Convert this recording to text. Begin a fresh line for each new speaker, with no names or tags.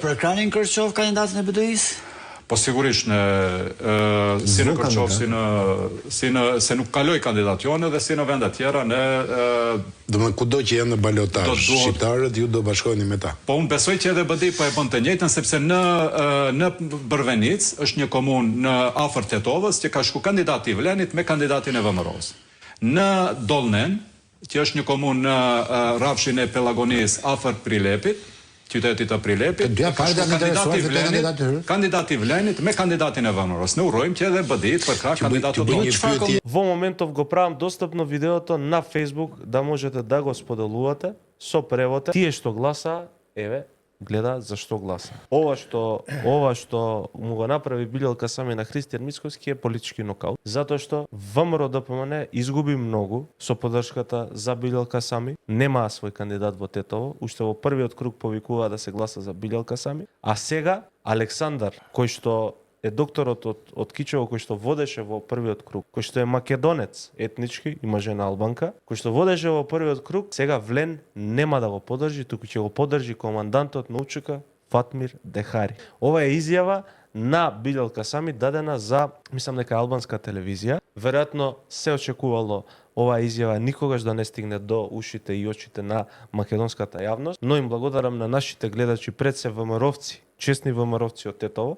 Прекранин Крчов, кандидат на БДИС?
Посигуриш сина Крчов, сина калoi kandidatione dhe si në vende tjera ne
Domethënë kudo që janë në balotazh shqiptarët ju do bashkoheni me ta.
Po unë besoj që edhe BDI po e bën të njëjtën sepse në Bërvenic është një komunë në afër Tetovës që ka shku kandidati i Vlenit me kandidatin e VMRO-s. Në Dollnen, që është një komunë në rrafshin e Pellagonisë afër Prilepit, qytetit të Prilepit, kandidati i Vlenit me kandidatin e VMRO-s. Ne urojmë që edhe BDI për krah kandidatот tonë.
Во моментов го правам достапно видеото на Facebook да можете да го споделувате со превод. Тие што гласа, еве, гледа зашто гласа. Ова што му го направи Билјалка Сами на Христијан Мицковски е политички нокаут, затоа што ВМРО ДПМН изгуби многу со поддршката за Билјалка Сами, немаа свој кандидат во Тетово, уште во првиот круг повикуваа да се гласа за Билјалка Сами, а сега Александар, кој што е докторот од Кичево, кој што водеше во првиот круг, кој што е македонец етнички, има жена албанка, кој што водеше во првиот круг, сега Влен нема да го поддржи, туку ќе го поддржи командантот на УЧК Фатмир Дехари. Ова е изјава на Билјалка Сами дадена за, мислам дека албанска телевизија. Веројатно се очекувало оваа изјава никогаш да не стигне до ушите и очите на македонската јавност, но им благодарам на нашите гледачи, пред се ВМРО-вци, честни ВМРО-вци од Тетово,